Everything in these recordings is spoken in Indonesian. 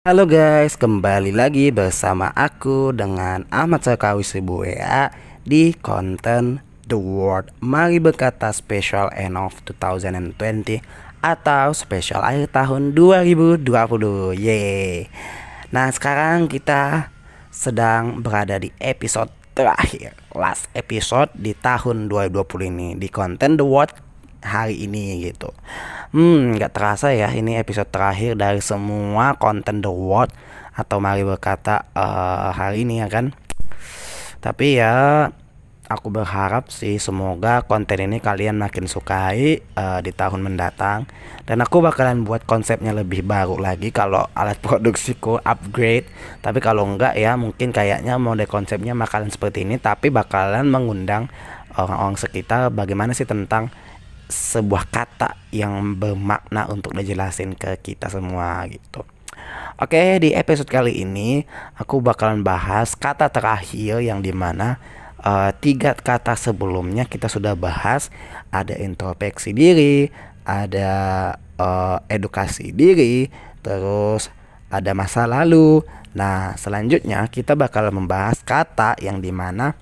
Halo guys, kembali lagi bersama aku dengan Ahmad Sakawi Sibuya di konten The World Mari Berkata Special End of 2020 atau Special Akhir Tahun 2020. Yeay. Nah, sekarang kita sedang berada di episode terakhir, last episode di tahun 2020 ini di konten The World hari ini gitu. Nggak terasa ya, ini episode terakhir dari semua konten The World atau Mari Berkata hari ini ya kan. Tapi ya aku berharap sih semoga konten ini kalian makin sukai di tahun mendatang. Dan aku bakalan buat konsepnya lebih baru lagi kalau alat produksiku upgrade. Tapi kalau enggak ya mungkin kayaknya model konsepnya bakalan seperti ini, tapi bakalan mengundang orang-orang sekitar bagaimana sih tentang sebuah kata yang bermakna untuk dijelasin ke kita semua gitu. Oke, di episode kali ini aku bakalan bahas kata terakhir yang dimana tiga kata sebelumnya kita sudah bahas. Ada introspeksi diri, ada edukasi diri, terus ada masa lalu. Nah, selanjutnya kita bakal membahas kata yang dimana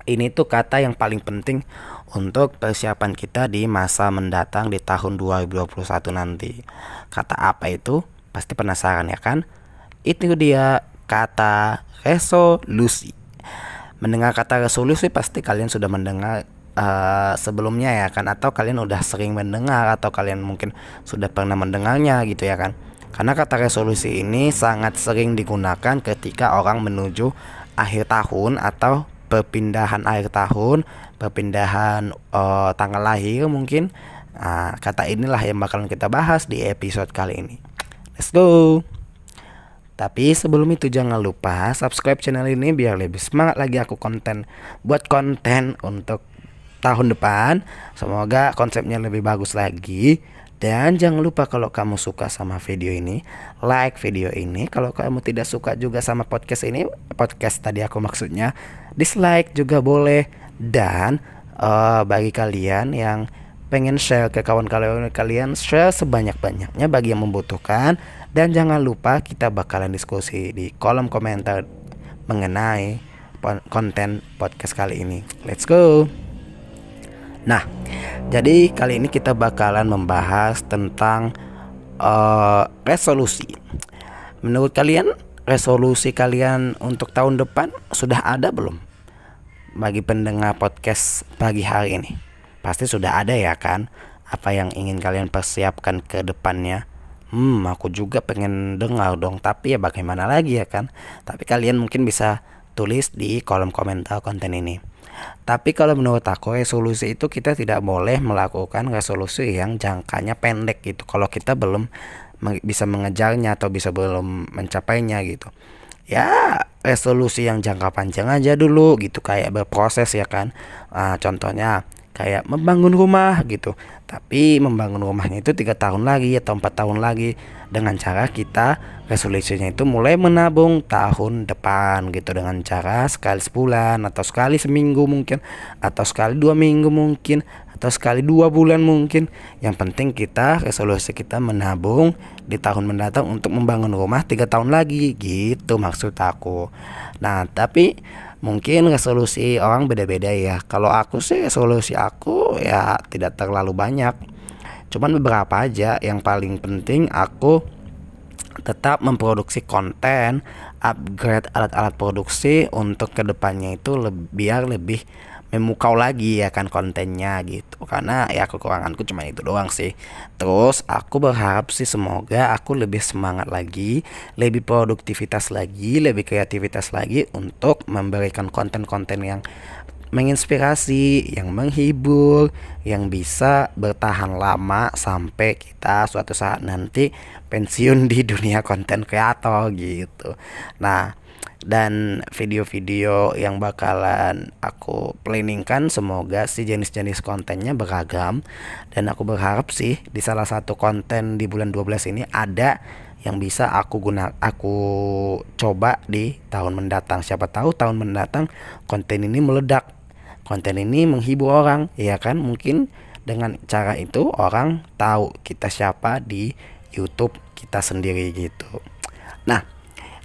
ini tuh kata yang paling penting untuk persiapan kita di masa mendatang di tahun 2021 nanti. Kata apa itu? Pasti penasaran ya kan? Itu dia kata resolusi. Mendengar kata resolusi pasti kalian sudah mendengar sebelumnya ya kan, atau kalian udah sering mendengar, atau kalian mungkin sudah pernah mendengarnya gitu ya kan. Karena kata resolusi ini sangat sering digunakan ketika orang menuju akhir tahun atau perpindahan akhir tahun, perpindahan tanggal lahir mungkin. Nah, kata inilah yang bakalan kita bahas di episode kali ini. Let's go. Tapi sebelum itu jangan lupa subscribe channel ini biar lebih semangat lagi aku buat konten untuk tahun depan. Semoga konsepnya lebih bagus lagi. Dan jangan lupa kalau kamu suka sama video ini, like video ini. Kalau kamu tidak suka juga sama podcast ini, podcast tadi aku maksudnya, dislike juga boleh. Dan bagi kalian yang pengen share ke kawan kalian, share sebanyak-banyaknya bagi yang membutuhkan. Dan jangan lupa kita bakalan diskusi di kolom komentar mengenai konten podcast kali ini. Let's go. Nah, jadi kali ini kita bakalan membahas tentang resolusi. Menurut kalian, resolusi kalian untuk tahun depan sudah ada belum? Bagi pendengar podcast pagi hari ini, pasti sudah ada ya kan? Apa yang ingin kalian persiapkan ke depannya? Aku juga pengen dengar dong, tapi ya bagaimana lagi ya kan? Tapi kalian mungkin bisa tulis di kolom komentar konten ini. Tapi kalau menurut aku resolusi itu kita tidak boleh melakukan resolusi yang jangkanya pendek gitu, kalau kita belum bisa mengejarnya atau belum mencapainya gitu. Ya resolusi yang jangka panjang aja dulu gitu, kayak berproses ya kan. Contohnya kayak membangun rumah gitu, tapi membangun rumahnya itu 3 tahun lagi atau 4 tahun lagi, dengan cara kita resolusinya itu mulai menabung tahun depan gitu, dengan cara sekali sebulan atau sekali seminggu mungkin, atau sekali 2 minggu mungkin, atau sekali 2 bulan mungkin. Yang penting kita resolusi kita menabung di tahun mendatang untuk membangun rumah 3 tahun lagi gitu maksud aku. Nah, tapi mungkin resolusi orang beda-beda ya. Kalau aku sih resolusi aku ya tidak terlalu banyak, cuman beberapa aja. Yang paling penting aku tetap memproduksi konten, upgrade alat-alat produksi untuk kedepannya itu biar lebih memukau lagi ya kan kontennya gitu. Karena ya kekuranganku cuma itu doang sih. Terus aku berharap sih semoga aku lebih semangat lagi, lebih produktivitas lagi, lebih kreativitas lagi untuk memberikan konten-konten yang menginspirasi, yang menghibur, yang bisa bertahan lama sampai kita suatu saat nanti pensiun di dunia konten kreator gitu. Nah, dan video-video yang bakalan aku planningkan semoga sih jenis-jenis kontennya beragam. Dan aku berharap sih di salah satu konten di bulan 12 ini ada yang bisa aku coba di tahun mendatang. Siapa tahu tahun mendatang konten ini meledak, konten ini menghibur orang ya kan. Mungkin dengan cara itu orang tahu kita siapa di YouTube kita sendiri gitu. Nah,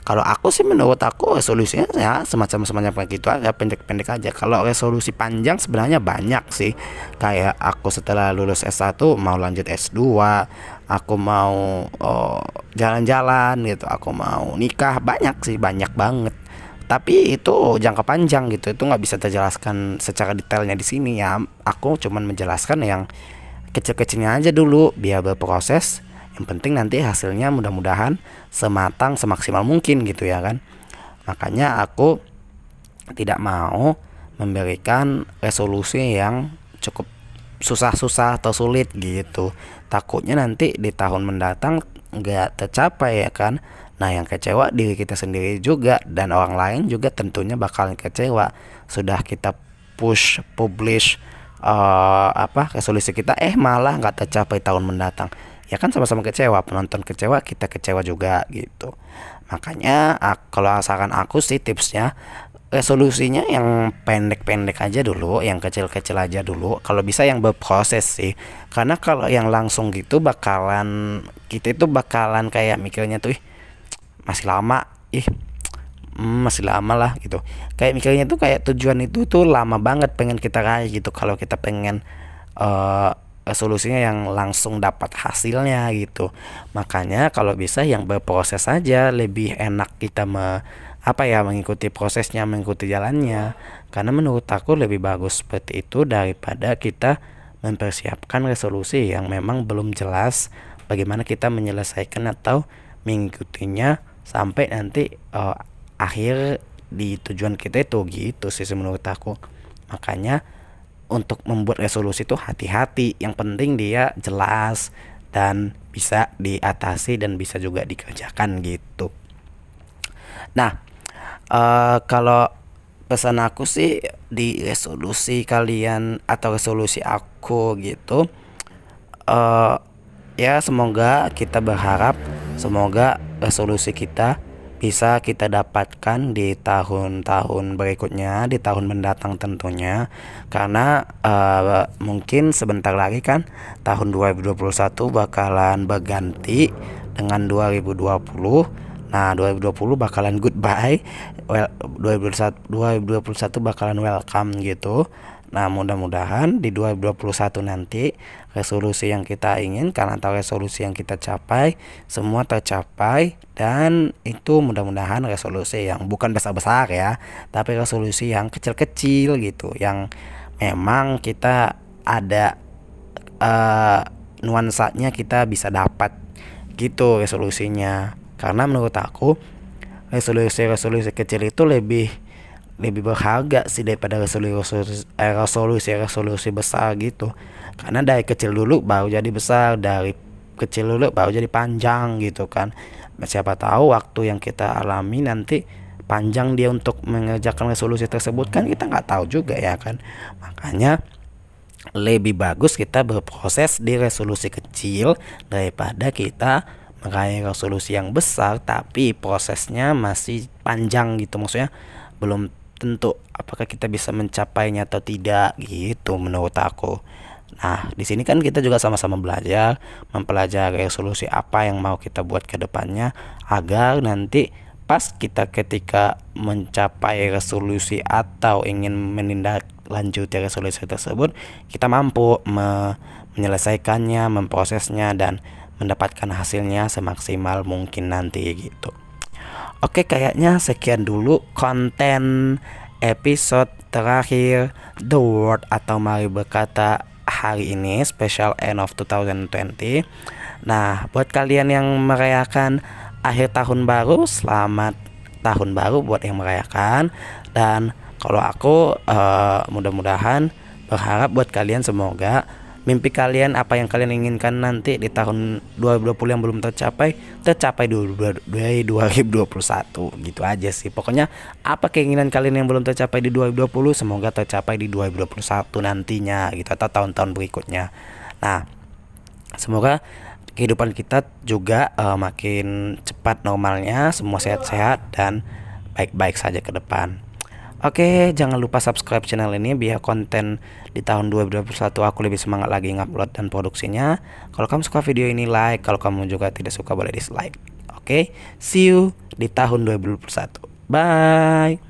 kalau aku sih, menurut aku resolusinya ya semacam kayak gitu aja, pendek-pendek aja. Kalau resolusi panjang sebenarnya banyak sih. Kayak aku setelah lulus S1 mau lanjut S2, aku mau jalan-jalan gitu, aku mau nikah, banyak sih, banyak banget. Tapi itu jangka panjang gitu, itu nggak bisa terjelaskan secara detailnya di sini ya. Aku cuman menjelaskan yang kecil-kecilnya aja dulu biar berproses. Yang penting nanti hasilnya mudah-mudahan sematang semaksimal mungkin gitu ya kan. Makanya aku tidak mau memberikan resolusi yang cukup susah-susah atau sulit gitu. Takutnya nanti di tahun mendatang nggak tercapai ya kan. Nah, yang kecewa diri kita sendiri juga, dan orang lain juga tentunya bakalan kecewa. Sudah kita publish resolusi kita, malah nggak tercapai tahun mendatang. Ya kan sama-sama kecewa, penonton kecewa, kita kecewa juga gitu. Makanya kalau saran aku sih, tipsnya resolusinya yang pendek-pendek aja dulu, yang kecil-kecil aja dulu. Kalau bisa yang berproses sih. Karena kalau yang langsung gitu kita itu bakalan kayak mikirnya tuh, masih lama, masih lama lah gitu. Kayak mikirnya tuh kayak tujuan itu tuh lama banget pengen kita raih gitu. Kalau kita pengen resolusinya yang langsung dapat hasilnya gitu. Makanya kalau bisa yang berproses aja, lebih enak kita mengikuti prosesnya, mengikuti jalannya. Karena menurut aku lebih bagus seperti itu daripada kita mempersiapkan resolusi yang memang belum jelas bagaimana kita menyelesaikan atau mengikutinya sampai nanti akhir di tujuan kita itu gitu sih menurut aku. Makanya untuk membuat resolusi itu hati-hati, yang penting dia jelas dan bisa diatasi dan bisa juga dikerjakan gitu. Nah, kalau pesan aku sih di resolusi kalian atau resolusi aku gitu, ya semoga kita berharap semoga resolusi kita bisa kita dapatkan di tahun-tahun berikutnya, di tahun mendatang tentunya. Karena mungkin sebentar lagi kan tahun 2021 bakalan berganti dengan 2020. Nah, 2020 bakalan goodbye, 2021 bakalan welcome gitu. Nah, mudah-mudahan di 2021 nanti resolusi yang kita inginkan atau resolusi yang kita capai semua tercapai, dan itu mudah-mudahan resolusi yang bukan besar-besar ya, tapi resolusi yang kecil-kecil gitu, yang memang kita ada nuansanya kita bisa dapat gitu resolusinya. Karena menurut aku resolusi kecil itu lebih berharga sih daripada resolusi besar gitu. Karena dari kecil dulu baru jadi besar, dari kecil dulu baru jadi panjang gitu kan. Siapa tahu waktu yang kita alami nanti panjang dia untuk mengerjakan resolusi tersebut, kan kita nggak tahu juga ya kan. Makanya lebih bagus kita berproses di resolusi kecil daripada kita meraih resolusi yang besar tapi prosesnya masih panjang gitu. Maksudnya belum tentu apakah kita bisa mencapainya atau tidak gitu menurut aku. Nah, di sini kan kita juga sama-sama belajar, mempelajari resolusi apa yang mau kita buat ke depannya, agar nanti pas kita ketika mencapai resolusi atau ingin menindaklanjuti resolusi tersebut, kita mampu menyelesaikannya, memprosesnya, dan mendapatkan hasilnya semaksimal mungkin nanti gitu. Oke, kayaknya sekian dulu konten episode terakhir The Word atau Mari Berkata hari ini, special end of 2020. Nah, buat kalian yang merayakan akhir tahun baru, selamat tahun baru buat yang merayakan. Dan kalau aku mudah-mudahan berharap buat kalian semoga mimpi kalian, apa yang kalian inginkan nanti di tahun 2020 yang belum tercapai di 2021 gitu aja sih. Pokoknya apa keinginan kalian yang belum tercapai di 2020 semoga tercapai di 2021 nantinya gitu, atau tahun-tahun berikutnya. Nah, semoga kehidupan kita juga makin cepat normalnya, semua sehat-sehat dan baik-baik saja ke depan. Oke, jangan lupa subscribe channel ini biar konten di tahun 2021 aku lebih semangat lagi ngupload dan produksinya. Kalau kamu suka video ini, like. Kalau kamu juga tidak suka, boleh dislike. Oke. Oke, see you di tahun 2021. Bye.